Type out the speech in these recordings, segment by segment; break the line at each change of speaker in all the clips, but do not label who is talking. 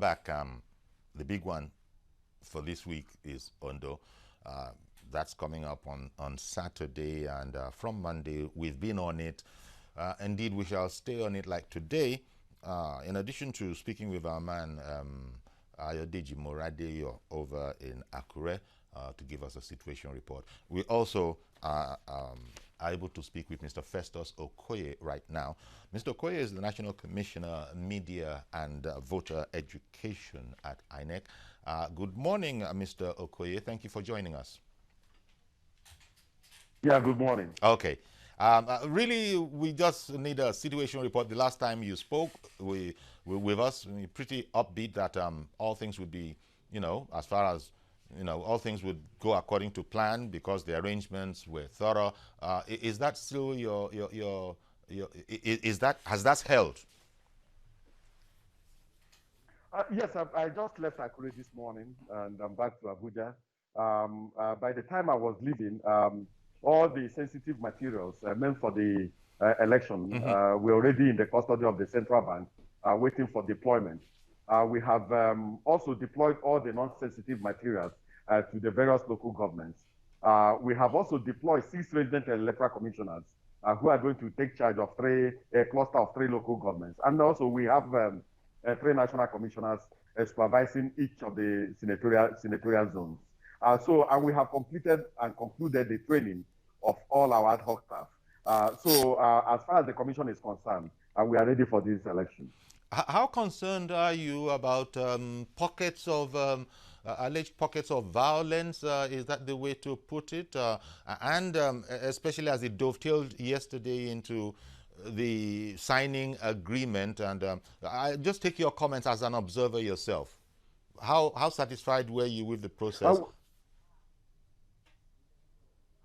welcome back. The big one for this week is Ondo. That's coming up on Saturday, and from Monday we've been on it. Indeed, we shall stay on it like today. In addition to speaking with our man Ayodeji Moradeyo over in Akure to give us a situation report, we also are able to speak with Mr. Festus Okoye right now. Mr. Okoye is the National Commissioner, Media and Voter Education at INEC. Good morning, Mr. Okoye. Thank you for joining us.
Yeah, good morning.
Okay. Really, we just need a situation report. The last time you spoke with us, we were pretty upbeat that all things would be, as far as, all things would go according to plan because the arrangements were thorough. Is that still has that held?
Yes, I just left Akure this morning and I'm back to Abuja. By the time I was leaving, all the sensitive materials meant for the election were already in the custody of the central bank, waiting for deployment. We have also deployed all the non-sensitive materials to the various local governments. We have also deployed 6 resident electoral commissioners who are going to take charge of a cluster of 3 local governments. And also we have 3 national commissioners supervising each of the senatorial zones. And we have completed and concluded the training of all our ad hoc staff. As far as the commission is concerned, we are ready for this election.
How concerned are you about pockets of alleged pockets of violence? Is that the way to put it? Especially as it dovetailed yesterday into the signing agreement, and I just take your comments as an observer yourself. How satisfied were you with the process?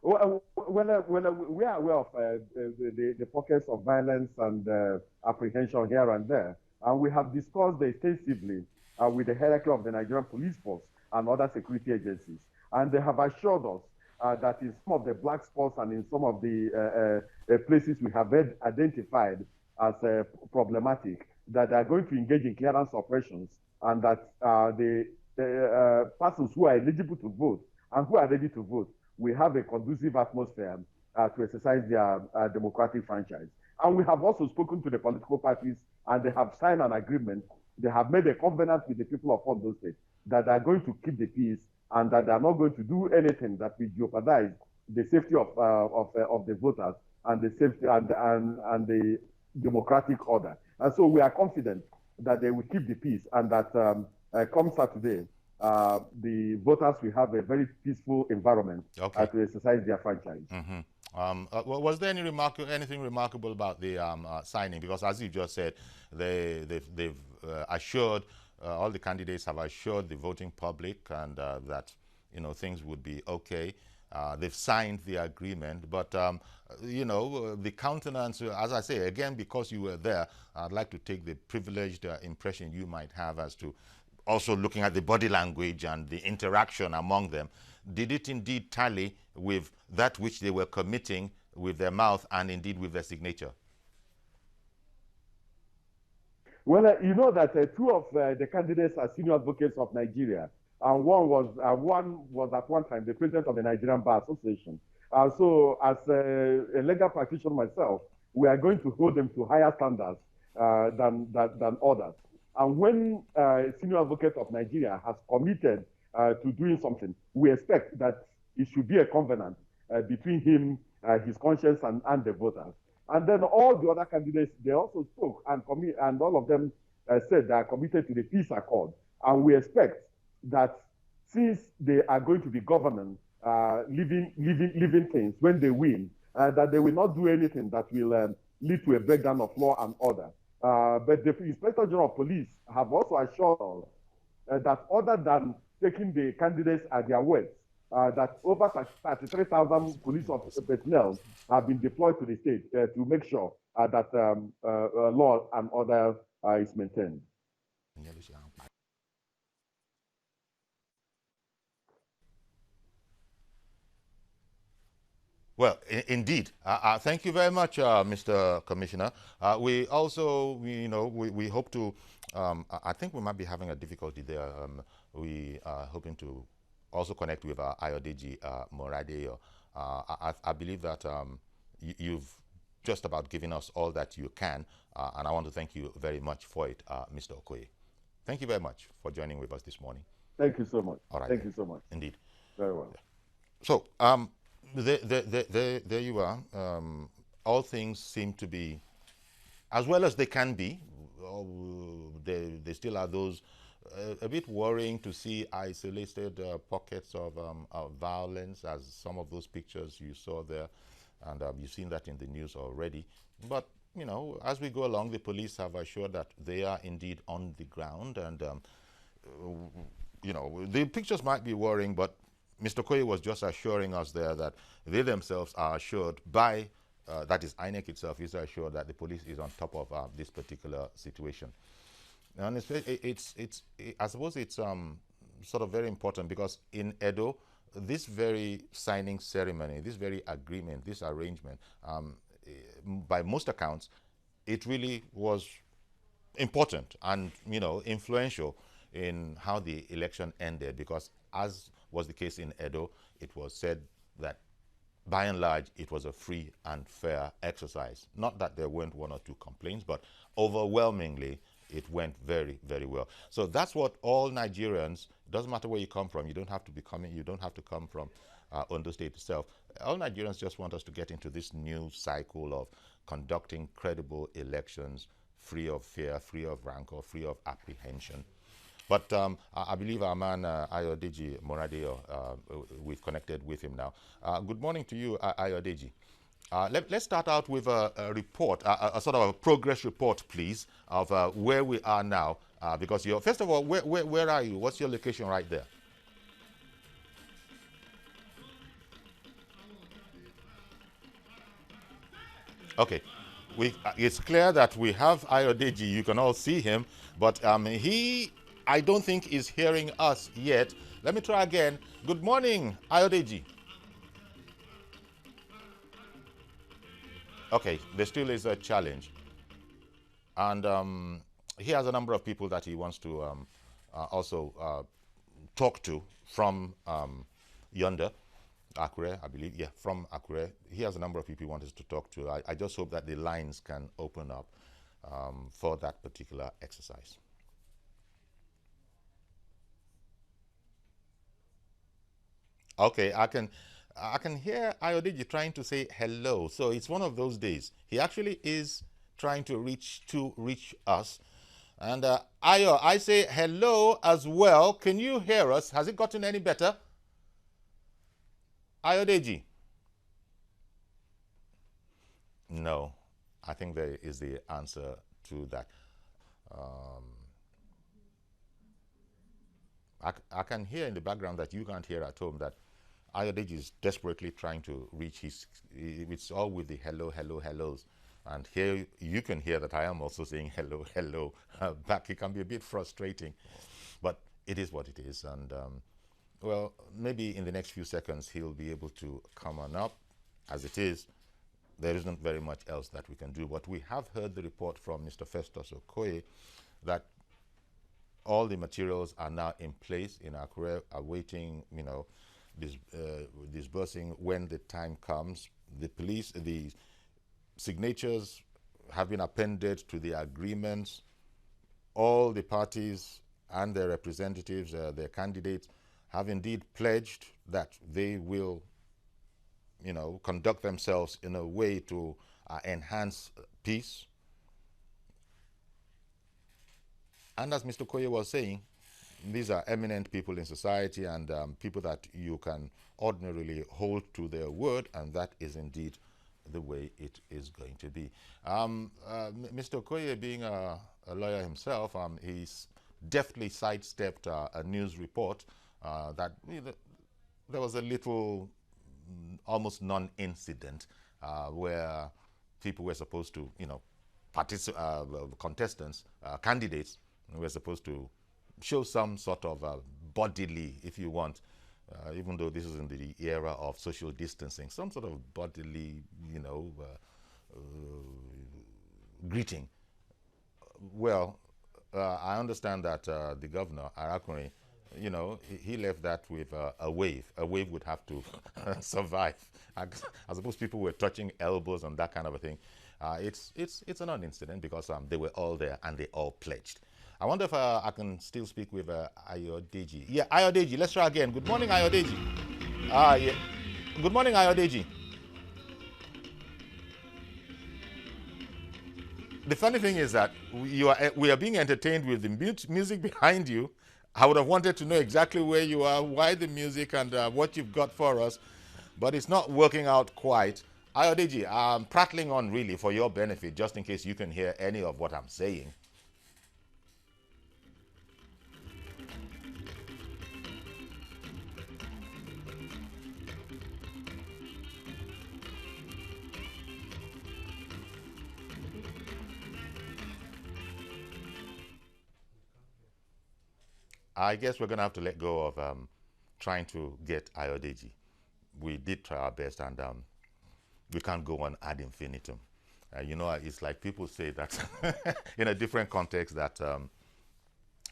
We are aware of the pockets of violence and apprehension here and there, and we have discussed extensively with the hierarchy of the Nigerian police force and other security agencies, and they have assured us that in some of the black spots and in some of the places we have identified as problematic, that they are going to engage in clearance operations, and that the persons who are eligible to vote and who are ready to vote will have a conducive atmosphere to exercise their democratic franchise. And we have also spoken to the political parties, and they have signed an agreement. They have made a covenant with the people of Ondo State that they are going to keep the peace and that they are not going to do anything that will jeopardize the safety of the voters and the safety and the democratic order. And so we are confident that they will keep the peace, and that come Saturday, the voters will have a very peaceful environment to exercise their franchise.
Was there anything remarkable about the signing? Because as you just said, they've assured, all the candidates have assured the voting public and that things would be okay. They've signed the agreement, but the countenance, as I say, again, because you were there, I'd like to take the privileged impression you might have as to also looking at the body language and the interaction among them. Did it indeed tally with that which they were committing with their mouth and indeed with their signature?
Well, you know that 2 of the candidates are senior advocates of Nigeria, and one was at one time the president of the Nigerian Bar Association. So as a legal practitioner myself, we are going to hold them to higher standards than others. And when a senior advocate of Nigeria has committed to doing something, we expect that it should be a covenant between him, his conscience, and the voters. And then all the other candidates, they also spoke and all of them said they are committed to the peace accord. And we expect that since they are going to be governing, living things when they win, that they will not do anything that will lead to a breakdown of law and order. But the Inspector General of Police have also assured us that other than taking the candidates at their words, that over 33,000 police personnel have been deployed to the state to make sure that law and order is maintained.
Well, indeed. Thank you very much, Mr. Commissioner. We also, we hope to, I think we might be having a difficulty there. We are hoping to also connect with Ayodeji Moradeyo. I believe that you've just about given us all that you can, and I want to thank you very much for it, Mr. Okoye. Thank you very much for joining with us this morning.
Thank you so much.
All right.
Thank you so much.
Indeed.
Very well.
So, there you are. All things seem to be as well as they can be. There still are those a bit worrying to see isolated pockets of violence, as some of those pictures you saw there, and you've seen that in the news already. But as we go along, the police have assured that they are indeed on the ground, and the pictures might be worrying, but Mr. Koye was just assuring us there that they themselves are assured by, that is INEC itself is assured that the police is on top of this particular situation. And I suppose it's sort of very important, because in Edo, this very signing ceremony, this very agreement, this arrangement, by most accounts, it really was important and influential in how the election ended, because as was the case in Edo, it was said that by and large it was a free and fair exercise. Not that there weren't one or two complaints, but overwhelmingly it went very, very well. So that's what all Nigerians, doesn't matter where you come from, you don't have to come from Ondo State itself. All Nigerians just want us to get into this new cycle of conducting credible elections, free of fear, free of rancor, free of apprehension. But I believe our man Ayodeji Moradeyo, we've connected with him now. Good morning to you, Ayodeji. Let's start out with a report, a sort of a progress report, please, of where we are now. Because first of all, where are you? What's your location right there? Okay. It's clear that we have Ayodeji. You can all see him, but I don't think is hearing us yet. Let me try again. Good morning, Ayodeji. Okay, there still is a challenge. And he has a number of people that he wants to also talk to from yonder, Akure, I believe. Yeah, from Akure. He has a number of people he wants us to talk to. I just hope that the lines can open up for that particular exercise. Okay, I can hear Ayodeji trying to say hello. So it's one of those days. He actually is trying to reach us. And Ayo, I say hello as well. Can you hear us? Has it gotten any better? Ayodeji? No. I think there is the answer to that. I can hear in the background that you can't hear at home that Ayodeji is desperately trying to reach it's all with the hello, hello, hellos. And here you can hear that I am also saying hello, hello back. It can be a bit frustrating, but it is what it is. And well, maybe in the next few seconds he'll be able to come on up. As it is, there isn't very much else that we can do. But we have heard the report from Mr. Festus Okoye that all the materials are now in place in Akure, awaiting, disbursing when the time comes. The police, the signatures have been appended to the agreements. All the parties and their representatives, their candidates, have indeed pledged that they will, conduct themselves in a way to enhance peace. And as Mr. Koye was saying, these are eminent people in society and people that you can ordinarily hold to their word, and that is indeed the way it is going to be. Mr. Koye, being a lawyer himself, he's deftly sidestepped a news report that there was a little almost non-incident where people were supposed to, contestants, candidates, were supposed to show some sort of bodily, if you want, even though this is in the era of social distancing, some sort of bodily, greeting. Well, I understand that the governor, Arakuni, he left that with a wave. A wave would have to survive. I suppose people were touching elbows and that kind of a thing. It's a non-incident because they were all there and they all pledged. I wonder if I can still speak with Ayodeji. Yeah, Ayodeji, let's try again. Good morning, Ayodeji. Yeah. Good morning, Ayodeji. The funny thing is that we are being entertained with the music behind you. I would have wanted to know exactly where you are, why the music, and what you've got for us, but it's not working out quite. Ayodeji, I'm prattling on really for your benefit, just in case you can hear any of what I'm saying. I guess we're going to have to let go of trying to get Ayodeji. We did try our best, and we can't go on ad infinitum. It's like people say that in a different context that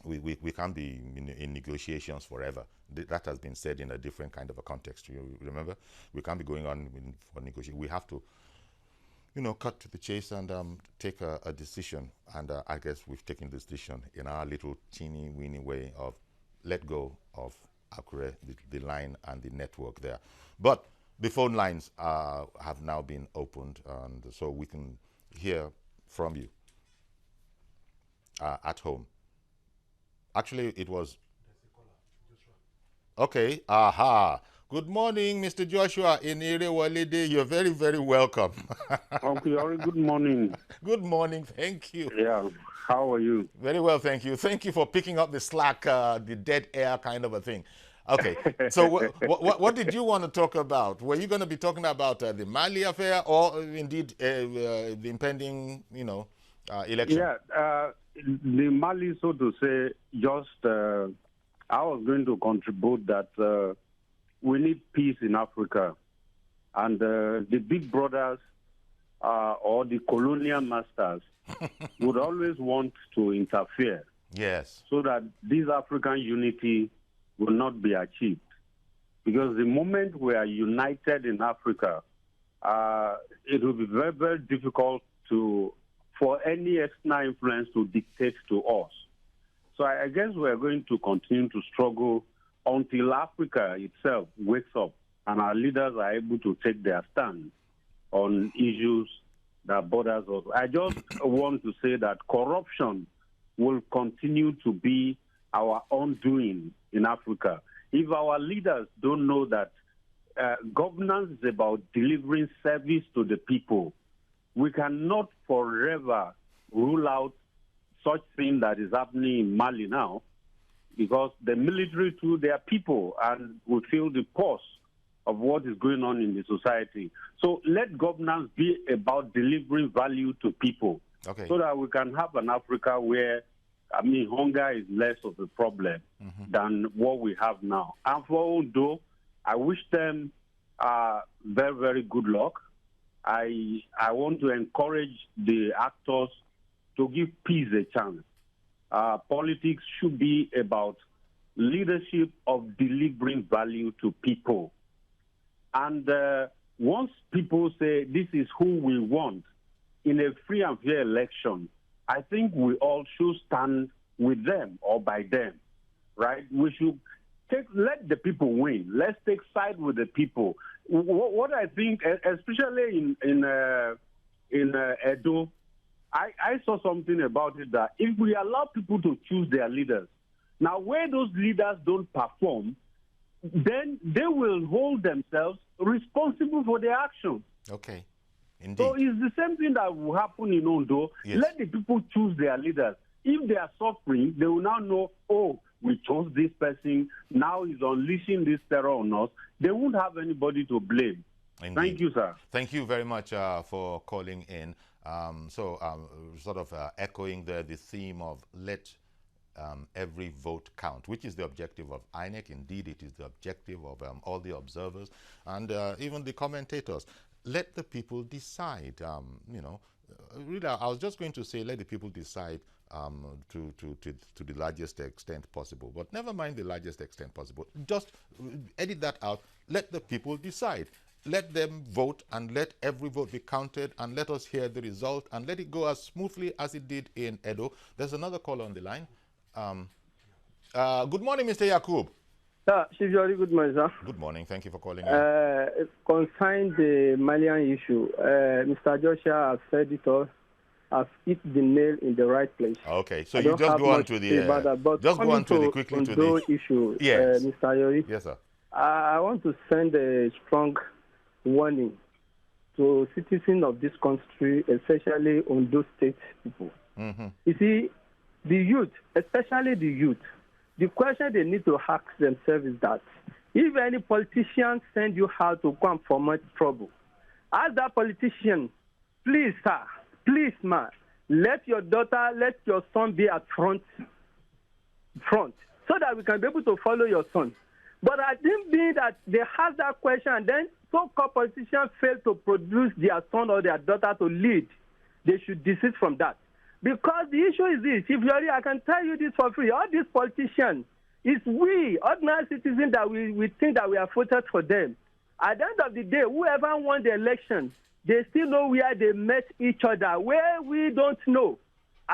we can't be in negotiations forever. That has been said in a different kind of a context. You remember? We can't be going on for negotiation. We have to, cut to the chase and take a decision. And I guess we've taken this decision in our little teeny weeny way of let go of Akure, the line and the network there. But the phone lines have now been opened, and so we can hear from you at home. Actually, it was... Okay, aha. Good morning, Mr. Joshua in Irewolide. You're very, very welcome.
Uncle Yori, good morning.
Good morning, thank you.
Yeah, how are you?
Very well, thank you. Thank you for picking up the slack, the dead air kind of a thing. Okay, so what did you want to talk about? Were you going to be talking about the Mali affair or indeed the impending, election?
Yeah, the Mali, so to say, just I was going to contribute that we need peace in Africa. And the big brothers or the colonial masters would always want to interfere.
Yes.
So that this African unity will not be achieved. Because the moment we are united in Africa, it will be very, very difficult for any external influence to dictate to us. So I guess we are going to continue to struggle until Africa itself wakes up and our leaders are able to take their stand on issues that borders us. I just want to say that corruption will continue to be our undoing in Africa. If our leaders don't know that governance is about delivering service to the people, we cannot forever rule out such thing that is happening in Mali now, because the military too, they are people and we feel the pulse of what is going on in the society. So let governance be about delivering value to people,
okay,
so that we can have an Africa where, hunger is less of a problem than what we have now. And for Ondo, I wish them very, very good luck. I want to encourage the actors to give peace a chance. Politics should be about leadership of delivering value to people. And once people say this is who we want in a free and fair election, I think we all should stand with them or by them, right? We should let the people win. Let's take side with the people. What I think, especially in Edo, I saw something about it that if we allow people to choose their leaders, now where those leaders don't perform, then they will hold themselves responsible for their actions.
Okay, indeed.
So it's the same thing that will happen in Ondo.
Yes.
Let the people choose their leaders. If they are suffering, they will now know, oh, we chose this person, now he's unleashing this terror on us. They won't have anybody to blame.
Indeed.
Thank you, sir.
Thank you very much for calling in. Sort of echoing the theme of let every vote count, which is the objective of INEC. Indeed, it is the objective of all the observers and even the commentators. Let the people decide. Really, I was just going to say, let the people decide to the largest extent possible. But never mind the largest extent possible. Just edit that out. Let the people decide. Let them vote, and let every vote be counted, and let us hear the result, and let it go as smoothly as it did in Edo. There's another caller on the line. Good morning, Mr. Yakub.
Chief Jolly, good morning, sir.
Good morning. Thank you for calling in.
Concerning the Malian issue, Mr. Joshua has said it all, has hit the nail in the right place.
Okay, so you just go on to the just go on to the quickly to the
issue.
Yes,
Mr. Yori.
Yes, sir.
I want to send a strong warning to citizens of this country, especially Ondo State people. You see, the youth, especially the youth, the question they need to ask themselves is that if any politician send you out to come foment trouble, ask that politician, please, sir, please, man, let your daughter, let your son be at front, so that we can be able to follow your son. But I didn't mean that they ask that question and then so-called politicians fail to produce their son or their daughter to lead. They should desist from that. Because the issue is this, Chief Yori, I can tell you this for free. All these politicians, it's we, ordinary citizens, that we think that we have voted for them. At the end of the day, whoever won the election, they still know where they met each other, where we don't know.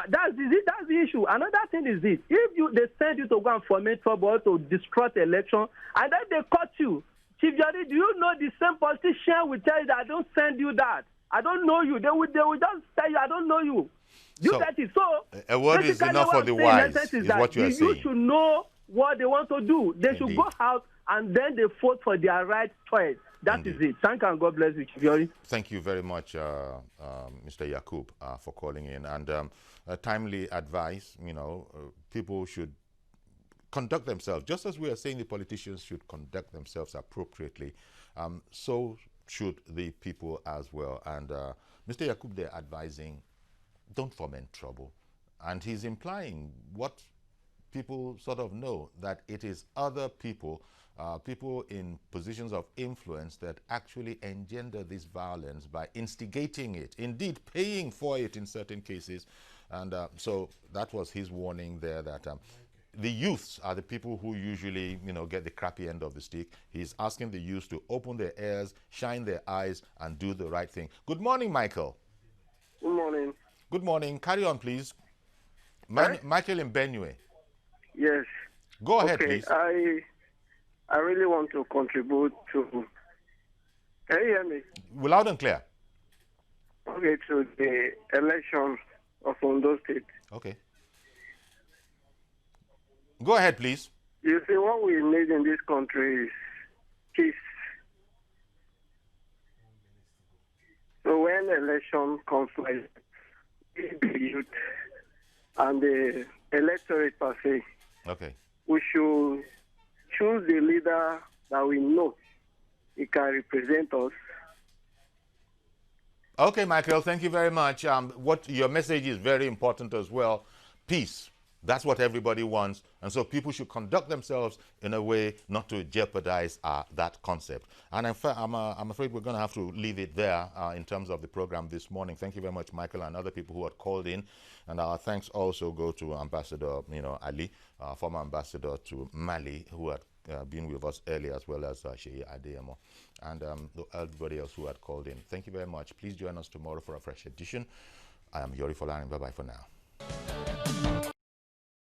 That's the issue. Another thing is this. If they send you to go and foment trouble or to destroy the election, and then they caught you, Chief Yori, do you know the same politician will tell you that I don't send you that? I don't know you. They will just tell you, I don't know you. You get it. So
a word is enough for the wise, is what you are saying.
You should know what they want to do. They should go out and then they vote for their right choice. That is it. Thank you and God bless you, Chief Yori.
Thank you very much, Mr. Yakub, for calling in. And timely advice, people should conduct themselves, just as we are saying the politicians should conduct themselves appropriately, so should the people as well. And Mr. Yakub, they're advising, don't foment trouble. And he's implying what people sort of know, that it is other people, people in positions of influence, that actually engender this violence by instigating it, indeed paying for it in certain cases. And so that was his warning there, that the youths are the people who usually, get the crappy end of the stick. He's asking the youths to open their ears, shine their eyes, and do the right thing. Good morning, Michael.
Good morning.
Good morning. Carry on, please. Michael in Benue.
Yes.
Go ahead, please.
I really want to contribute to... Can you hear me?
Loud and clear.
Okay, to the election of Ondo State.
Okay. Go ahead, please.
You see, what we need in this country is peace. So when election comes, like the youth and the electorate per se,
okay,
we should choose the leader that we know he can represent us.
Okay, Michael, thank you very much. What your message is very important as well. Peace. That's what everybody wants. And so people should conduct themselves in a way not to jeopardize that concept. And I'm afraid we're going to have to leave it there in terms of the program this morning. Thank you very much, Michael, and other people who had called in. And our thanks also go to Ambassador Ali, former ambassador to Mali, who had been with us earlier, as well as Sheyi Adeyemo, and everybody else who had called in. Thank you very much. Please join us tomorrow for a fresh edition. I am Yori Folarin. Bye-bye for now.